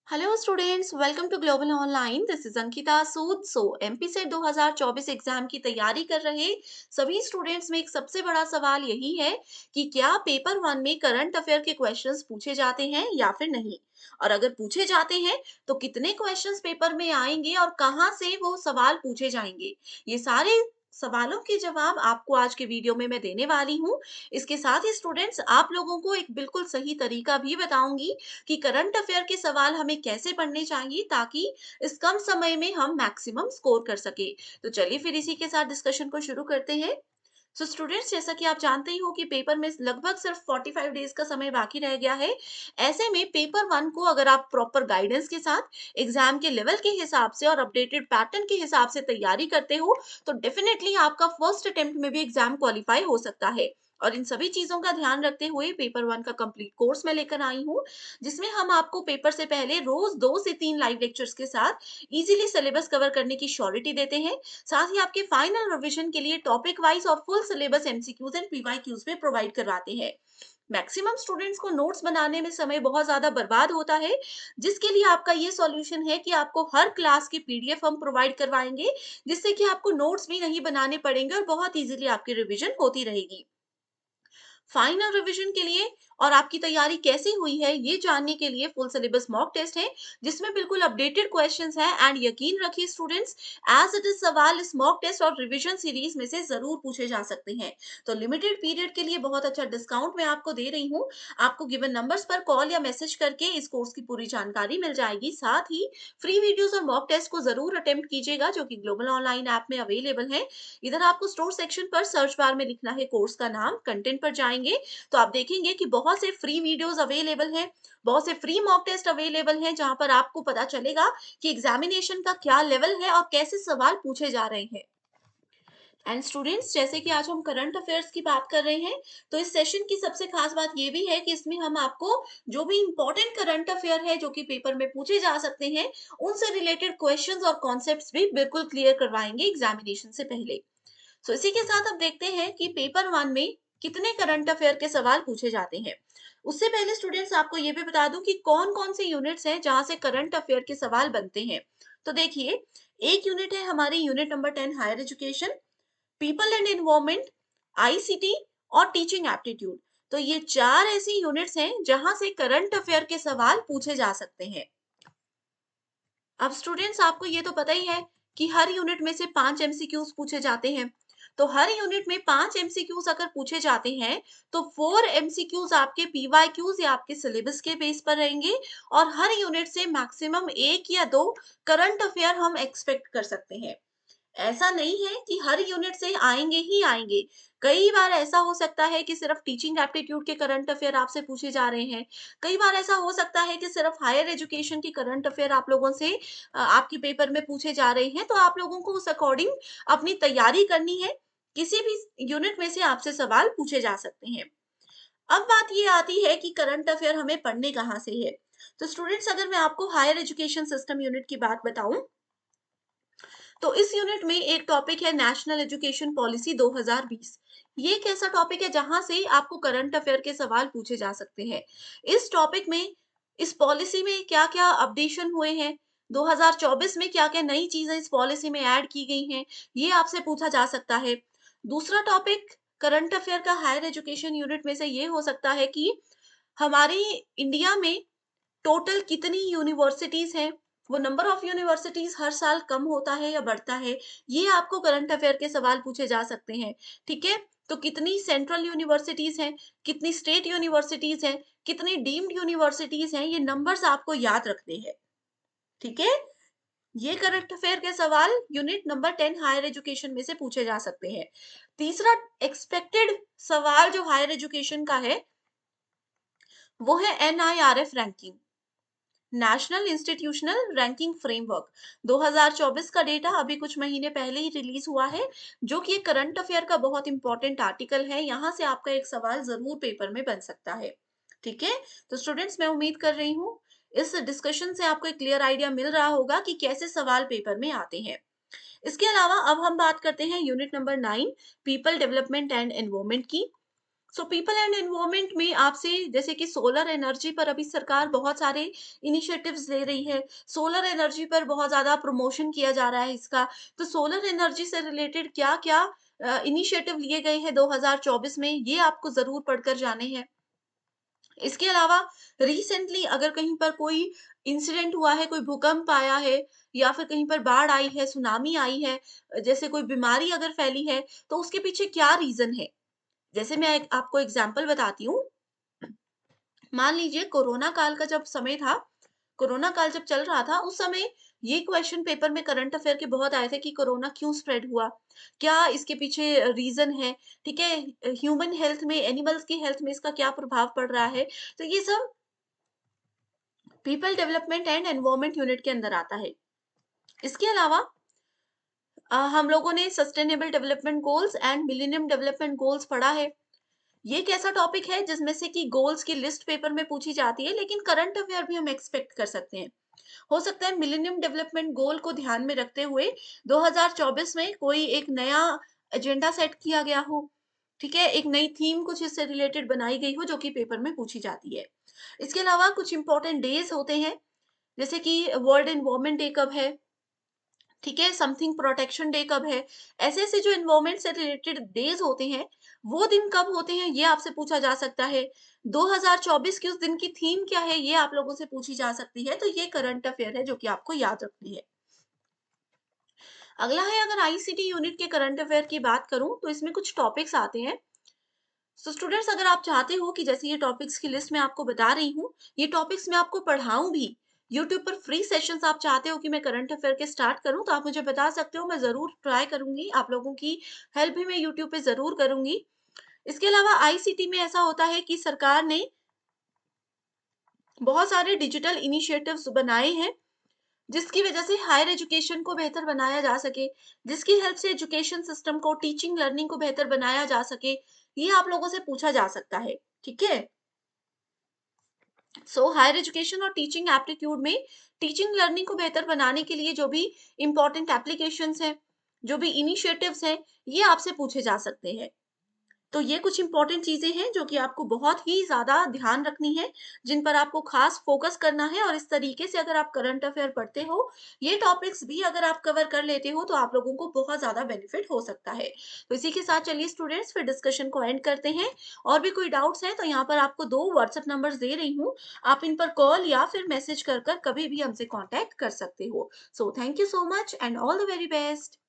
Hello students, welcome to global online. This is Ankita Sood. MP SET 2024 exam की तैयारी कर रहे सभी स्टूडेंट्स में एक सबसे बड़ा सवाल यही है कि क्या पेपर वन में करंट अफेयर के क्वेश्चंस पूछे जाते हैं या फिर नहीं, और अगर पूछे जाते हैं तो कितने क्वेश्चंस पेपर में आएंगे और कहाँ से वो सवाल पूछे जाएंगे। ये सारे सवालों के जवाब आपको आज के वीडियो में मैं देने वाली हूँ। इसके साथ ही स्टूडेंट्स, आप लोगों को एक बिल्कुल सही तरीका भी बताऊंगी कि करंट अफेयर के सवाल हमें कैसे पढ़ने चाहिए ताकि इस कम समय में हम मैक्सिमम स्कोर कर सके। तो चलिए फिर इसी के साथ डिस्कशन को शुरू करते हैं। स्टूडेंट्स, जैसा कि आप जानते ही हो कि पेपर में लगभग सिर्फ 45 डेज का समय बाकी रह गया है। ऐसे में पेपर वन को अगर आप प्रॉपर गाइडेंस के साथ एग्जाम के लेवल के हिसाब से और अपडेटेड पैटर्न के हिसाब से तैयारी करते हो तो डेफिनेटली आपका फर्स्ट अटेम्प्ट में भी एग्जाम क्वालिफाई हो सकता है। और इन सभी चीजों का ध्यान रखते हुए पेपर वन का कंप्लीट कोर्स मैं लेकर आई हूँ, जिसमें हम आपको पेपर से पहले रोज 2 से 3 लाइव लेक्चर्स के साथ इजीली सिलेबस कवर करने की श्योरिटी देते हैं। साथ ही आपके फाइनल रिवीजन के लिए टॉपिक वाइज और full syllabus MCQs and PYQs में प्रोवाइड करवाते हैं। मैक्सिमम स्टूडेंट्स को नोट्स बनाने में समय बहुत ज्यादा बर्बाद होता है, जिसके लिए आपका ये सॉल्यूशन है कि आपको हर क्लास की पीडीएफ हम प्रोवाइड करवाएंगे, जिससे कि आपको नोट्स भी नहीं बनाने पड़ेंगे और बहुत इजीली आपकी रिवीजन होती रहेगी। फाइनल रिवीजन के लिए और आपकी तैयारी कैसी हुई है ये जानने के लिए फुल सिलेबस मॉक टेस्ट है, जिसमें बिल्कुल अपडेटेड क्वेश्चंस हैं। एंड यकीन रखिए स्टूडेंट्स, एज इट इज सवाल इस मॉक टेस्ट और रिवीजन सीरीज में से जरूर पूछे जा सकते हैं। तो लिमिटेड पीरियड के लिए बहुत अच्छा डिस्काउंट मैं आपको दे रही हूँ। आपको गिवन नंबर्स पर कॉल या मैसेज करके इस कोर्स की पूरी जानकारी मिल जाएगी। साथ ही फ्री वीडियोस और मॉक टेस्ट को जरूर अटेम्प्ट कीजिएगा, जो कि ग्लोबल ऑनलाइन ऐप में अवेलेबल है। इधर आपको स्टोर सेक्शन पर सर्च बार में लिखना है कोर्स का नाम, कंटेंट पर जाएंगे तो आप देखेंगे कि बहुत से फ्री वीडियोस अवेलेबल हैं, बहुत से फ्री मॉक टेस्ट अवेलेबल हैं, जहां पर आपको पता चलेगा कि एग्जामिनेशन का क्या लेवल है और कैसे सवाल पूछे जा रहे हैं। एंड स्टूडेंट्स, जैसे कि आज हम करंट अफेयर्स की बात कर रहे हैं, तो इस सेशन की सबसे खास बात ये भी है कि इसमें हम आपको जो भी इंपॉर्टेंट करंट अफेयर है जो कि पेपर में पूछे जा सकते हैं, उनसे रिलेटेड क्वेश्चंस और कॉन्सेप्ट्स भी बिल्कुल क्लियर करवाएंगे एग्जामिनेशन से पहले। इसी के साथ अब देखते हैं कि पेपर वन में कितने करंट अफेयर के सवाल पूछे जाते हैं। उससे पहले स्टूडेंट्स, आपको ये भी बता दूं कि कौन कौन से यूनिट्स हैं जहां से करंट अफेयर के सवाल बनते हैं। तो देखिए, एक यूनिट है हमारी unit number 10 higher education, people and environment, ICT और टीचिंग एप्टीट्यूड। तो ये चार ऐसी यूनिट्स हैं जहां से करंट अफेयर के सवाल पूछे जा सकते हैं। अब स्टूडेंट्स, आपको ये तो पता ही है कि हर यूनिट में से 5 एमसीक्यूज पूछे जाते हैं। तो हर यूनिट में 5 एमसीक्यूज अगर पूछे जाते हैं तो 4 एमसीक्यूज आपके पीवाईक्यूज या आपके सिलेबस के बेस पर रहेंगे, और हर यूनिट से मैक्सिमम एक या दो करंट अफेयर हम एक्सपेक्ट कर सकते हैं। ऐसा नहीं है कि हर यूनिट से आएंगे ही आएंगे। कई बार ऐसा हो सकता है कि सिर्फ टीचिंग एप्टीट्यूड के करंट अफेयर आपसे पूछे जा रहे हैं। कई बार ऐसा हो सकता है कि सिर्फ हायर एजुकेशन की करंट अफेयर आप लोगों से आपके पेपर में पूछे जा रहे हैं। तो आप लोगों को उस अकॉर्डिंग अपनी तैयारी करनी है। किसी भी यूनिट में से आपसे सवाल पूछे जा सकते हैं। अब बात ये आती है कि करंट अफेयर हमें पढ़ने कहाँ से है। तो स्टूडेंट्स, अगर मैं आपको हायर एजुकेशन सिस्टम यूनिट की बात बताऊं, तो इस यूनिट में एक टॉपिक है नेशनल एजुकेशन पॉलिसी 2020। ये एक ऐसा टॉपिक है जहां से आपको करंट अफेयर के सवाल पूछे जा सकते हैं। इस टॉपिक में, इस पॉलिसी में क्या क्या अपडेशन हुए हैं, 2024 में क्या क्या नई चीजें इस पॉलिसी में ऐड की गई हैं, ये आपसे पूछा जा सकता है। दूसरा टॉपिक करंट अफेयर का हायर एजुकेशन यूनिट में से ये हो सकता है कि हमारी इंडिया में टोटल कितनी यूनिवर्सिटीज हैं, वो नंबर ऑफ यूनिवर्सिटीज हर साल कम होता है या बढ़ता है, ये आपको करंट अफेयर के सवाल पूछे जा सकते हैं। ठीक है, तो कितनी सेंट्रल यूनिवर्सिटीज हैं, कितनी स्टेट यूनिवर्सिटीज हैं, कितनी डीम्ड यूनिवर्सिटीज हैं, ये नंबर्स आपको याद रखने हैं। ठीक है, ये करंट अफेयर के सवाल यूनिट नंबर 10 हायर एजुकेशन में से पूछे जा सकते हैं। तीसरा एक्सपेक्टेड सवाल जो हायर एजुकेशन का है, वो है NIRF ranking, national institutional ranking framework. 2024 का डेटा अभी कुछ महीने पहले ही रिलीज हुआ है, जो कि एक करंट अफेयर का बहुत इंपॉर्टेंट आर्टिकल है। यहाँ से आपका एक सवाल जरूर पेपर में बन सकता है। ठीक है, तो स्टूडेंट्स, मैं उम्मीद कर रही हूँ इस डिस्कशन से आपको एक क्लियर आइडिया मिल रहा होगा कि कैसे सवाल पेपर में आते हैं। इसके अलावा अब हम बात करते हैं unit number 9, people development and environment की। सो पीपल एंड एनवायरनमेंट में आपसे, जैसे कि सोलर एनर्जी पर अभी सरकार बहुत सारे इनिशिएटिव्स ले रही है। सोलर एनर्जी पर बहुत ज़्यादा प्रमोशन किया जा रहा है इसका। तो सोलर एनर्जी से रिलेटेड क्या-क्या इनिशिएटिव लिए गए हैं 2024 में, ये आपको ज़रूर पढ़कर जाने हैं। इसके अलावा रिसेंटली अगर कहीं पर कोई इंसिडेंट हुआ है, कोई भूकंप आया है या फिर कहीं पर बाढ़ आई है, सुनामी आई है, जैसे कोई बीमारी अगर फैली है, तो उसके पीछे क्या रीज़न है? जैसे मैं एक आपको एग्ज़ाम्पल बताती हूँ। मान लीजिए कोरोना काल का जब समय था, कोरोना काल जब चल रहा था, उस समय ये क्वेश्चन पेपर में करंट अफेयर के बहुत आए थे कि कोरोना क्यों स्प्रेड हुआ? क्या इसके पीछे रीज़न है? ठीक है? ह्यूमन हेल्थ में, एनिमल्स की हेल्थ में इसका क्या प्रभाव पड़ रहा है? तो ये सब people development and environment unit के अंदर आता है। इसके अलावा हम लोगों ने sustainable development goals and millennium development goals पढ़ा है। ये एक ऐसा टॉपिक है जिसमें से कि गोल्स की लिस्ट पेपर में पूछी जाती है, लेकिन करंट अफेयर भी हम एक्सपेक्ट कर सकते हैं। हो सकता है मिलेनियम डेवलपमेंट गोल को ध्यान में रखते हुए 2024 में कोई एक नया एजेंडा सेट किया गया हो, ठीक है? एक नई थीम कुछ इससे रिलेटेड बनाई गई हो जो कि पेपर में पूछी जाती है। इसके अलावा कुछ इंपॉर्टेंट डेज़ होते हैं, जैसे कि वर्ल्ड एनवायरनमेंट डे कब है, ठीक है? समथिंग प्रोटेक्शन डे कब है? ऐसे-ऐसे जो एनवायरनमेंट से रिलेटेड डेज़ होते हैं, वो दिन कब होते हैं, ये आपसे पूछा जा सकता है। 2024 की उस दिन की थीम क्या है, ये आप लोगों से पूछी जा सकती है। तो ये करंट अफेयर है जो कि आपको याद रखनी है। अगला है, अगर आईसीटी यूनिट के करंट अफेयर की बात करूँ, तो इसमें कुछ टॉपिक्स आते हैं। सो स्टूडेंट्स, अगर आप चाहते हो कि जैसे ये टॉपिक्स की लिस्ट मैं आपको बता रही हूँ, ये टॉपिक्स मैं आपको पढ़ाऊँ भी, यूट्यूब पर फ्री सेशंस आप चाहते हो कि मैं करंट अफेयर के स्टार्ट करूँ, तो आप मुझे बता सकते हो, मैं ज़रूर ट्राई करूँगी, आप लोगों की हेल्प भी मैं यूट्यूब पे ज़रूर करूँगी। इसके अलावा आईसीटी में ऐसा होता है कि सरकार ने बहुत सारे डिजिटल इनिशिएटिव्स बनाए हैं, जिसकी वजह से हायर एजुकेशन को बेहतर बनाया जा सके, जिसकी हेल्प से एजुकेशन सिस्टम को, टीचिंग लर्निंग को बेहतर बनाया जा सके, ये आप लोगों से पूछा जा सकता है, ठीक है? सो हायर एजुकेशन और टीचिंग एप्टीट्यूड में टीचिंग लर्निंग को बेहतर बनाने के लिए जो भी इम्पोर्टेंट एप्लीकेशंस हैं, जो भी इनिशिएटिव्स हैं, ये आपसे पूछे जा सकते हैं। तो ये कुछ इम्पोर्टेंट चीज़ें हैं जो कि आपको बहुत ही ज़्यादा ध्यान रखनी है, जिन पर आपको ख़ास फ़ोकस करना है, और इस तरीके से अगर आप करंट अफ़ेयर पढ़ते हो, ये टॉपिक्स भी अगर आप कवर कर लेते हो, तो आप लोगों को बहुत ज़्यादा बेनिफिट हो सकता है। तो इसी के साथ चलिए स्टूडेंट्स, फिर डिस्कशन को एंड करते हैं। और भी कोई डाउट्स हैं तो यहाँ पर आपको 2 व्हाट्सएप नंबर्स दे रही हूँ। आप इन पर कॉल या फिर मैसेज कर कभी भी हमसे कॉन्टैक्ट कर सकते हो। So thank you so much and all the very best.